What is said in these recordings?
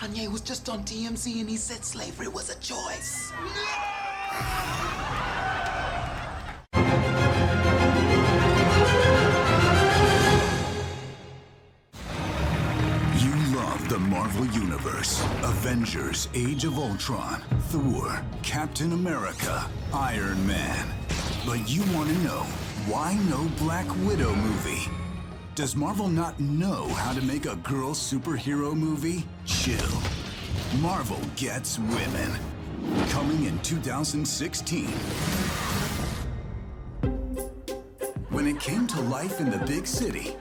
Kanye was just on TMZ and he said slavery was a choice. You love the Marvel Universe. Avengers, Age of Ultron, Thor, Captain America, Iron Man. But you want to know, why no Black Widow movie? Does Marvel not know how to make a girl superhero movie? Chill. Marvel Gets Women. Coming in 2016. When it came to life in the big city,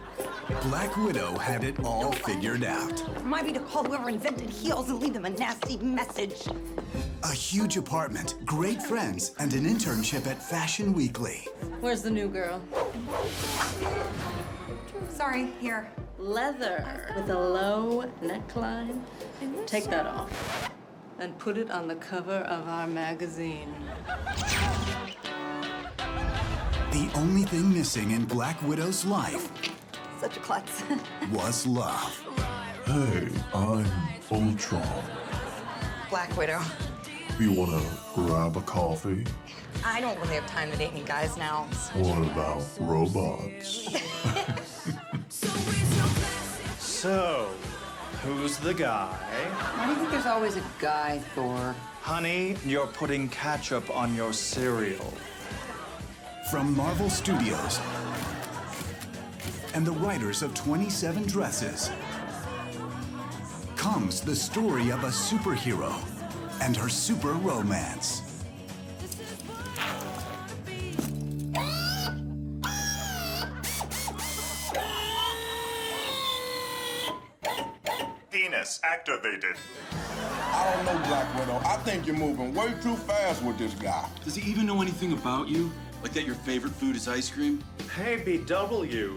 Black Widow had it all figured out. Remind me to call whoever invented heels and leave them a nasty message. A huge apartment, great friends, and an internship at Fashion Weekly. Where's the new girl? Sorry, here. Leather with a low neckline. Take that off and put it on the cover of our magazine. The only thing missing in Black Widow's life Such a klutz. was love. Hey, I'm Ultron. Black Widow. You wanna grab a coffee? I don't really have time to date any guys now. What about robots? So, who's the guy? Why do you think there's always a guy, Thor? Honey, you're putting ketchup on your cereal. From Marvel Studios and the writers of 27 Dresses comes the story of a superhero and her super romance. Penis activated. I don't know, Black Widow. I think you're moving way too fast with this guy. Does he even know anything about you? Like that your favorite food is ice cream? Hey, BW,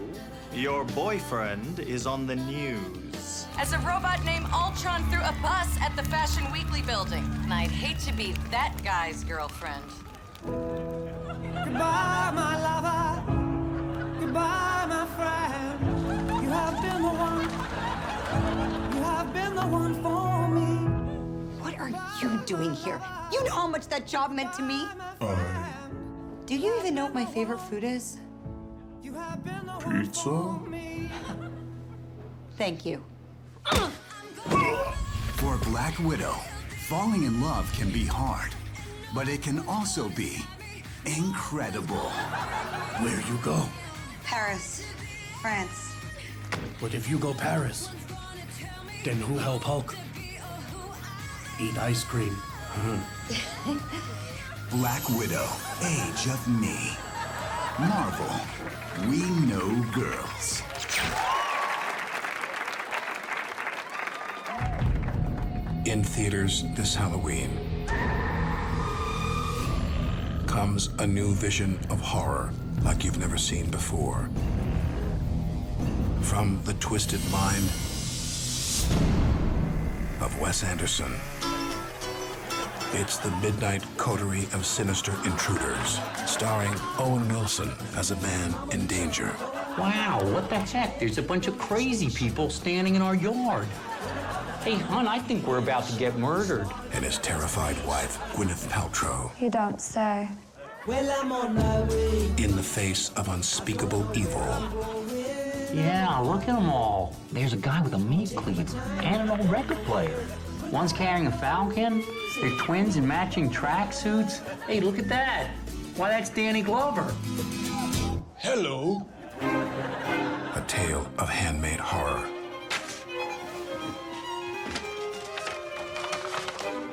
your boyfriend is on the news. As a robot named Ultron threw a bus at the Fashion Weekly building. And I'd hate to be that guy's girlfriend. Goodbye, my lover. Goodbye, my friend. You have been the one. You have been the one for me. What are you doing here? You know how much that job meant to me? Do you even know what my favorite food is? Pizza? Thank you. For Black Widow, falling in love can be hard, but it can also be incredible. Where you go? Paris, France. But if you go Paris, then who help Hulk? Eat ice cream. Black Widow, Age of Me. Marvel, we know girls. In theaters this Halloween comes a new vision of horror like you've never seen before. From the twisted mind of Wes Anderson, it's the midnight coterie of sinister intruders, starring Owen Wilson as a man in danger. Wow, what the heck? There's a bunch of crazy people standing in our yard. Hey, hon, I think we're about to get murdered. And his terrified wife, Gwyneth Paltrow, You don't say. Well, I'm on my way. in the face of unspeakable evil. Yeah, look at them all. There's a guy with a meat cleaver and an old record player. One's carrying a falcon. They're twins in matching tracksuits. Hey, look at that. Why, that's Danny Glover. Hello. A tale of handmade horror.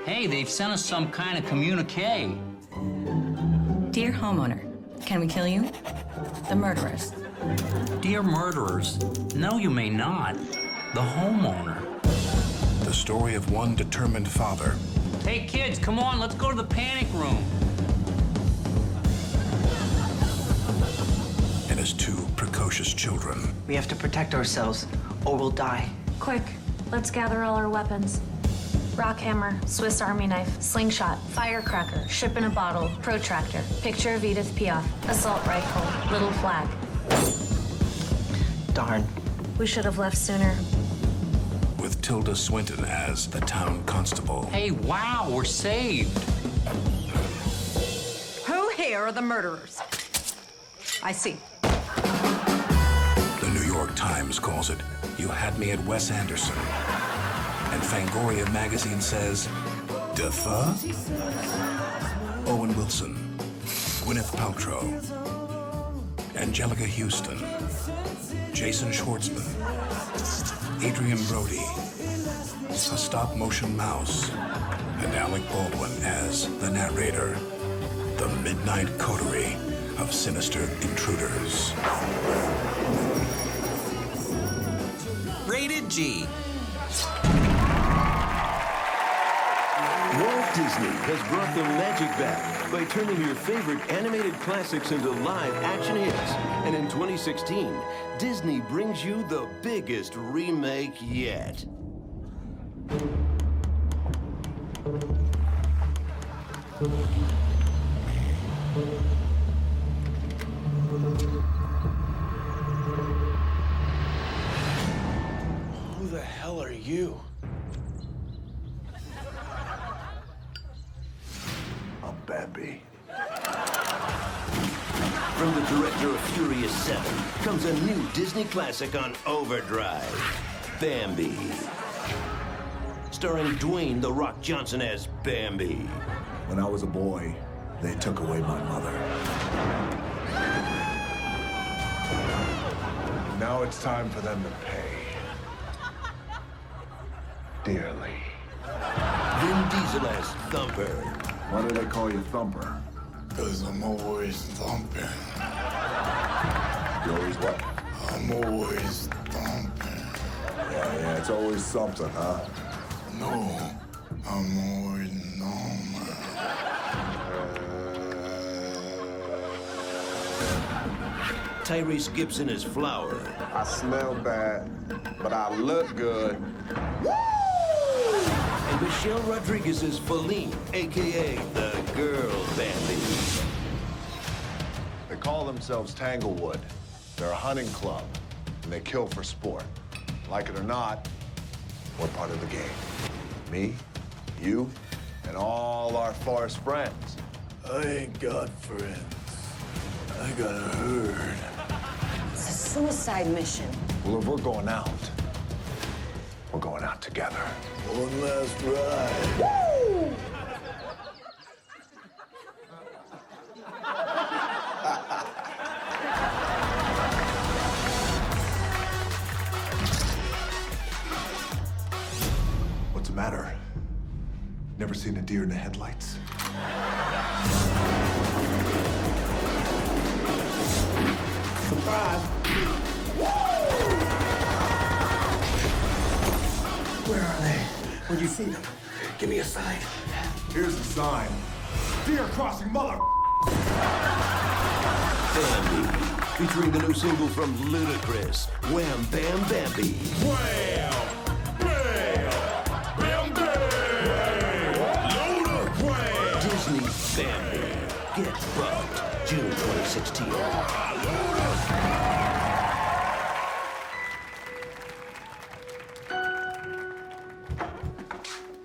Hey, they've sent us some kind of communique. Dear homeowner, can we kill you? The murderers. Dear murderers, no, you may not. The homeowner. The story of one determined father Hey, kids, come on, let's go to the panic room. and his two precocious children. We have to protect ourselves, or we'll die. Quick, let's gather all our weapons. Rock hammer, Swiss Army knife, slingshot, firecracker, ship in a bottle, protractor, picture of Edith Piaf, assault rifle, little flag. Darn. We should have left sooner. with Tilda Swinton as the town constable. Hey, wow, we're saved. Who here are the murderers? I see. The New York Times calls it, "You Had Me at Wes Anderson." And Fangoria magazine says, Defa? Owen Wilson, Gwyneth Paltrow, Angelica Houston, Jason Schwartzman, Adrian Brody, a stop-motion mouse, and Alec Baldwin as the narrator, the midnight coterie of sinister intruders. Rated G. Walt Disney has brought the magic back by turning your favorite animated classics into live-action hits. And in 2016, Disney brings you the biggest remake yet. Who the hell are you? I'm Bambi. From the director of Furious 7 comes a new Disney classic on Overdrive, Bambi. Starring Dwayne "The Rock" Johnson as Bambi. When I was a boy, they took away my mother. Now it's time for them to pay. Dearly. Vin Diesel as Thumper. Why do they call you Thumper? Because I'm always thumping. You always what? I'm always thumping. Yeah, it's always something, huh? No, I'm always normal. Tyrese Gibson as Flower. I smell bad, but I look good. And Michelle Rodriguez as Feline, a.k.a. the girl Bambi. They call themselves Tanglewood. They're a hunting club, and they kill for sport. Like it or not, we're part of the game. Me, you, and all our forest friends. I ain't got friends. I got a herd. It's a suicide mission. Well, if we're going out, we're going out together. One last ride. Woo! What's the matter? Never seen a deer in the headlights? Surprise! Where are they? Where'd you see them? Give me a sign. Here's the sign. Deer crossing, mother. Bambi, featuring the new single from Ludacris, Wham Bam Bambi. Wham! Bam! Bam! Bam! Loader! Wham! Disney Bambi. Get bugged. June 2016.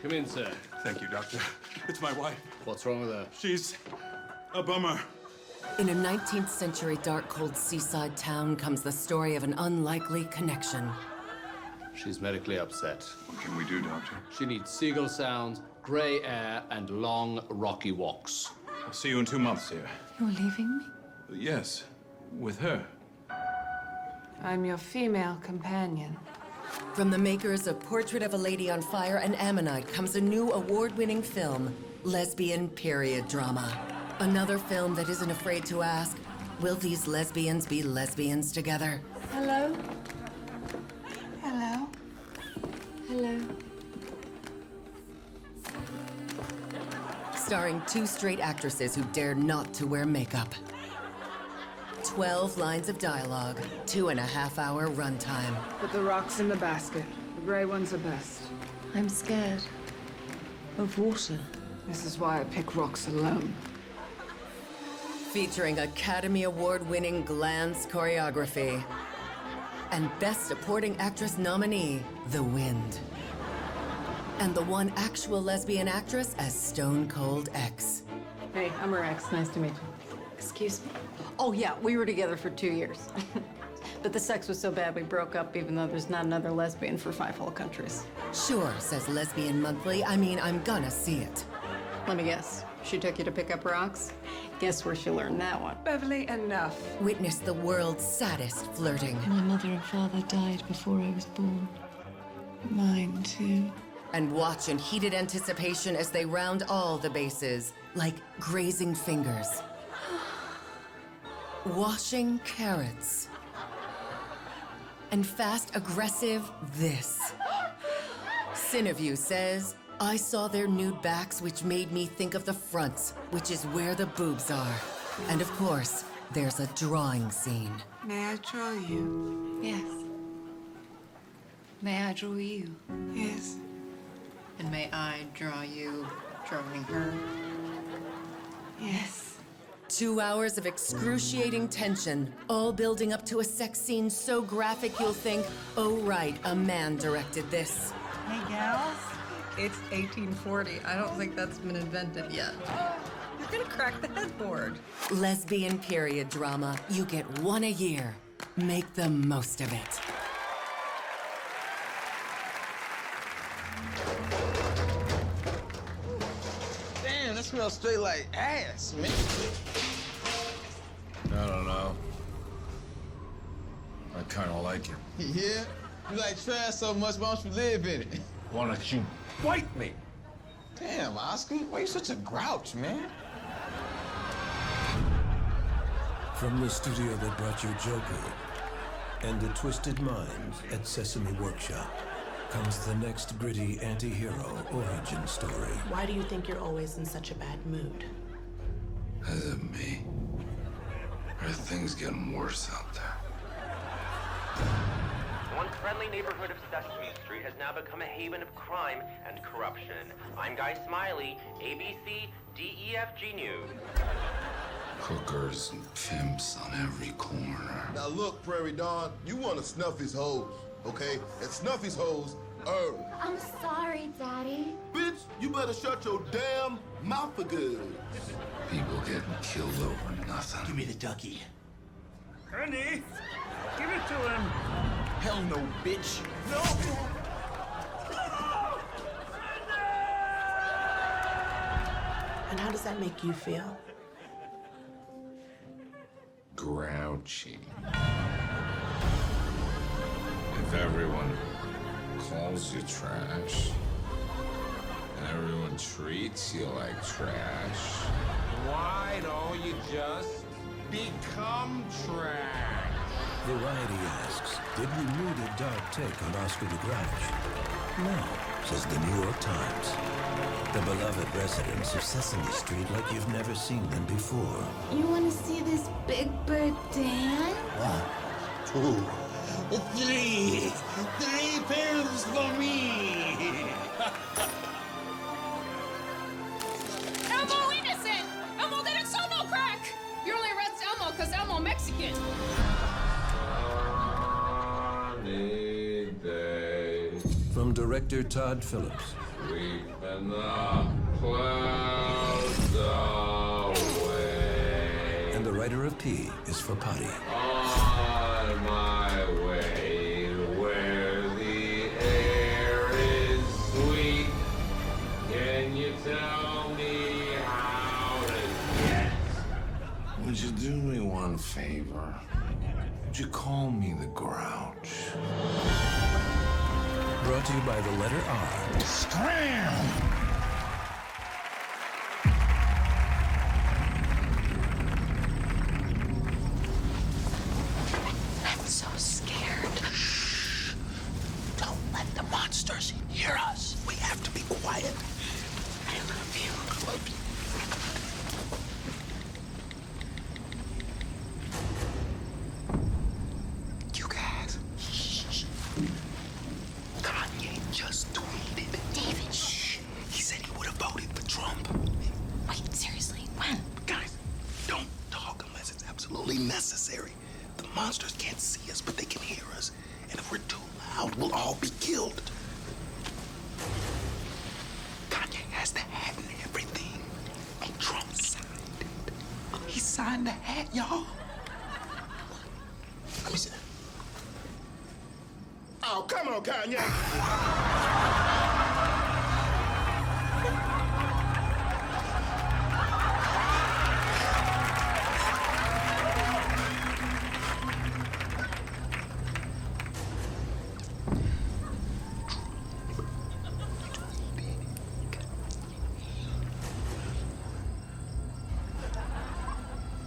Come in, sir. Thank you, Doctor. It's my wife. What's wrong with her? She's a bummer. In a 19th century dark, cold seaside town comes the story of an unlikely connection. She's medically upset. What can we do, Doctor? She needs seagull sounds, gray air, and long, rocky walks. I'll see you in 2 months here. You're leaving me? Yes, with her. I'm your female companion. From the makers of Portrait of a Lady on Fire and Ammonite comes a new award-winning film, lesbian period drama. Another film that isn't afraid to ask, will these lesbians be lesbians together? Hello? Hello? Hello? Starring 2 straight actresses who dare not to wear makeup. 12 lines of dialogue, 2.5-hour runtime. Put the rocks in the basket. The gray ones are best. I'm scared of water. This is why I pick rocks alone. Featuring Academy Award-winning glance choreography. And Best Supporting Actress nominee, The Wind. And the one actual lesbian actress as Stone Cold X. Hey, I'm her ex. Nice to meet you. Excuse me? Oh, yeah, we were together for 2 years. But the sex was so bad we broke up, even though there's not another lesbian for 5 whole countries. Sure, says Lesbian Monthly. I mean, I'm gonna see it. Let me guess. She took you to pick up rocks? Guess where she learned that one? Beverly, enough. Witness the world's saddest flirting. My mother and father died before I was born. Mine, too. And watch in heated anticipation as they round all the bases, like grazing fingers. Washing carrots. And fast, aggressive this. Cineview says, I saw their nude backs, which made me think of the fronts, which is where the boobs are. And of course, there's a drawing scene. May I draw you? Yes. May I draw you? Yes. And may I draw you drawing her? Yes. 2 hours of excruciating tension, all building up to a sex scene so graphic you'll think, oh right, a man directed this. Hey, gals. It's 1840. I don't think that's been invented yet. You're gonna crack the headboard. Lesbian period drama. You get 1 a year. Make the most of it. Damn, that smells straight like ass, man. I don't know. I kind of like it. Yeah? You like trash so much, why don't you live in it? Why don't you bite me? Damn, Oscar, why you such a grouch, man? From the studio that brought you Joker and the Twisted Minds at Sesame Workshop comes the next gritty anti-hero origin story. Why do you think you're always in such a bad mood? Is it me? Or are things getting worse out there? Once friendly neighborhood of Sesame Street has now become a haven of crime and corruption. I'm Guy Smiley, ABC DEFG News. Hookers and pimps on every corner. Now look, Prairie Dawn, you want to snuff his hose, okay? And snuff his hose early. I'm sorry, Daddy. Bitch, you better shut your damn mouth for good. People getting killed over nothing. Give me the ducky. Ernie, give it to him. Hell no, bitch. No! And how does that make you feel? Grouchy. If everyone calls you trash, and everyone treats you like trash, why don't you just become trash? Variety asks, did we need a dark take on Oscar the Grouch? No, says the New York Times. The beloved residents of Sesame Street like you've never seen them before. You want to see this big bird dance? 1, 2, 3. 3 pills for me. Elmo innocent! Elmo did a Elmo crack! You only arrest Elmo because Elmo Mexican. From director Todd Phillips. Sweeping the clouds away. And the writer of P is for Potty. On my way where the air is sweet. Can you tell me how to get? Would you do me one favor? Would you call me the Grouch? Brought to you by the letter R. Scram! I'm so scared. Shh. Don't let the monsters hear us. We have to be quiet. I love you. I love you. You guys. Shh. Kanye just tweeted. David. Shh. He said he would have voted for Trump. Wait, seriously? When? Guys, don't talk unless it's absolutely necessary. The monsters can't see us, but they can hear us. And if we're too loud, we'll all be killed. Kanye has the hat and everything. And Trump signed it. He signed the hat, y'all. Let me see that. Oh, come on, Kanye.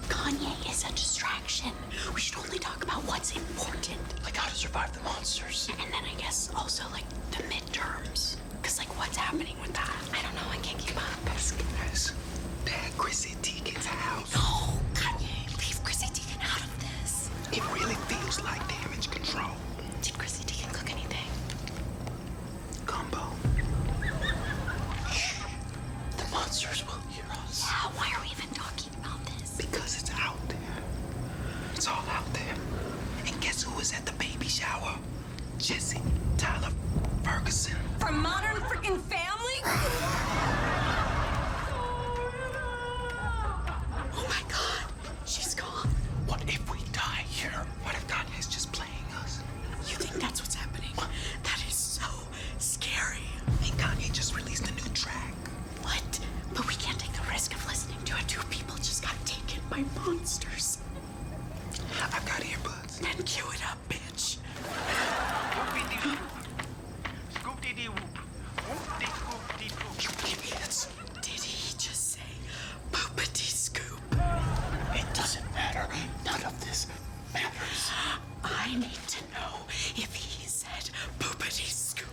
Kanye is a distraction. We should only talk about what's important. Like how to survive the monsters. And then I guess also like the midterms. Cause like what's happening with that? I don't know, I can't keep up. Guys, Dad, Chrissy Teigen's house. No, Kanye, leave Chrissy Teigen out of this. It really feels like damage control. Did Chrissy Teigen cook anything? Gumbo. Shh. The monsters will hear us. Yeah, why are we even talking about this? Because it's out there. It's all out there. And guess who was at the baby shower? Jesse Tyler Ferguson. From Modern Freaking Family? Oh my God, she's gone. What if we die here? What if Kanye's just playing us? You think that's what's happening? That is so scary. And Kanye just released a new track. What? But we can't take the risk of listening to it. 2 people just got taken by monsters. I've got earbuds. Then cue it up, bitch. Did he just say poopity scoop? It doesn't matter. None of this matters. I need to know if he said poopity scoop.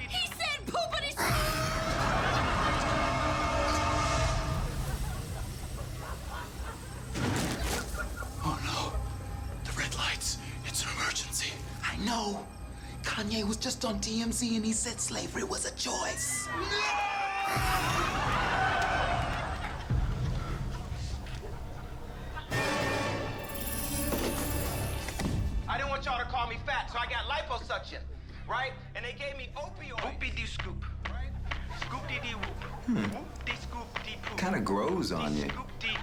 He said poopity scoop! Oh no. The red lights. It's an emergency. I know. Kanye was just on TMZ and he said slavery was a choice. I didn't want y'all to call me fat, so I got liposuction, right? And they gave me opioids. Whoopie scoop, right? Scoop dee dee whoop. Whoop dee scoop dee poop. Kind of grows on you. Scoop dee.